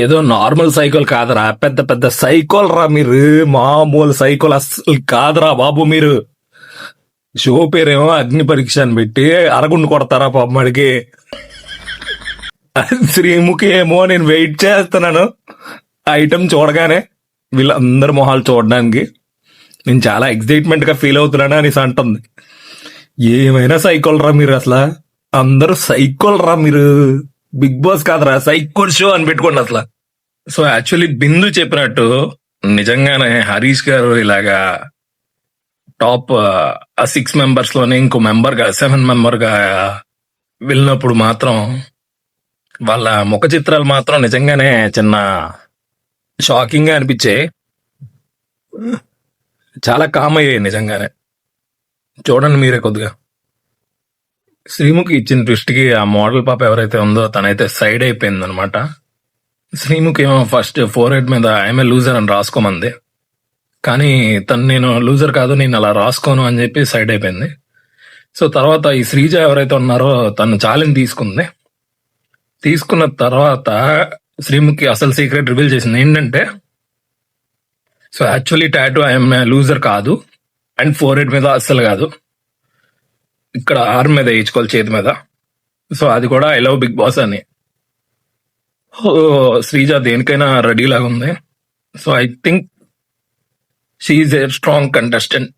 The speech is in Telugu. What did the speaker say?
ఏదో నార్మల్ సైకిల్ కాదురా, పెద్ద పెద్ద సైకిల్ రా మీరు. మామూలు సైకిల్ అస్సలు కాదురా బాబు మీరు. షో పేరేమో అగ్ని పరీక్ష అని పెట్టి అరగుండు కొడతారా పాపమ్మడికి. శ్రీముఖి ఏమో నేను వెయిట్ చేస్తున్నాను ఐటమ్ చూడగానే, వీళ్ళందరి మొహాలు చూడడానికి నేను చాలా ఎక్సైట్మెంట్ గా ఫీల్ అవుతున్నాను అనేసి అంటుంది. ఏమైనా సైకిల్ రా మీరు, అసలు అందరూ సైకిల్ రా మీరు. బిగ్ బాస్ కాదురా, సైకిల్ షో అని పెట్టుకోండి అసలు. సో యాక్చువల్లీ బిందు చెప్పినట్టు నిజంగానే హరీష్ గారు ఇలాగా టాప్ 6 మెంబర్స్ లోనే ఇంకో మెంబర్ గా 7 మెంబర్ గా వెళ్ళినప్పుడు మాత్రం వాళ్ళ ముఖ చిత్రాలు మాత్రం నిజంగానే చిన్న షాకింగ్ గా అనిపించాయి. చాలా కామ్ అయ్యాయి నిజంగానే. చూడండి మీరే కొద్దిగా. శ్రీముఖి ఇచ్చిన దృష్టికి ఆ మోడల్ పాప ఎవరైతే ఉందో తనైతే సైడ్ అయిపోయింది అనమాట. శ్రీముఖి ఏమో ఫస్ట్ 4 మీద ఐఎమ్ఏ లూజర్ అని రాసుకోమంది, కానీ తను నేను లూజర్ కాదు, నేను అలా రాసుకోను అని చెప్పి సైడ్ అయిపోయింది. సో తర్వాత ఈ శ్రీజ ఎవరైతే ఉన్నారో తను ఛాలెంజ్ తీసుకుంది. తీసుకున్న తర్వాత శ్రీముఖి అసలు సీక్రెట్ రివీల్ చేసింది ఏంటంటే, so actually tattoo I'm loser కాదు, అండ్ 4 మీద అస్సలు కాదు, ఇక్కడ ఆర్మ్ మీద వేయించుకోవాలి చేతి మీద. సో అది కూడా ఐ లవ్ బిగ్ బాస్ అని. శ్రీజ దేనికైనా రెడీ లాగా ఉంది. So I think she is a strong contestant.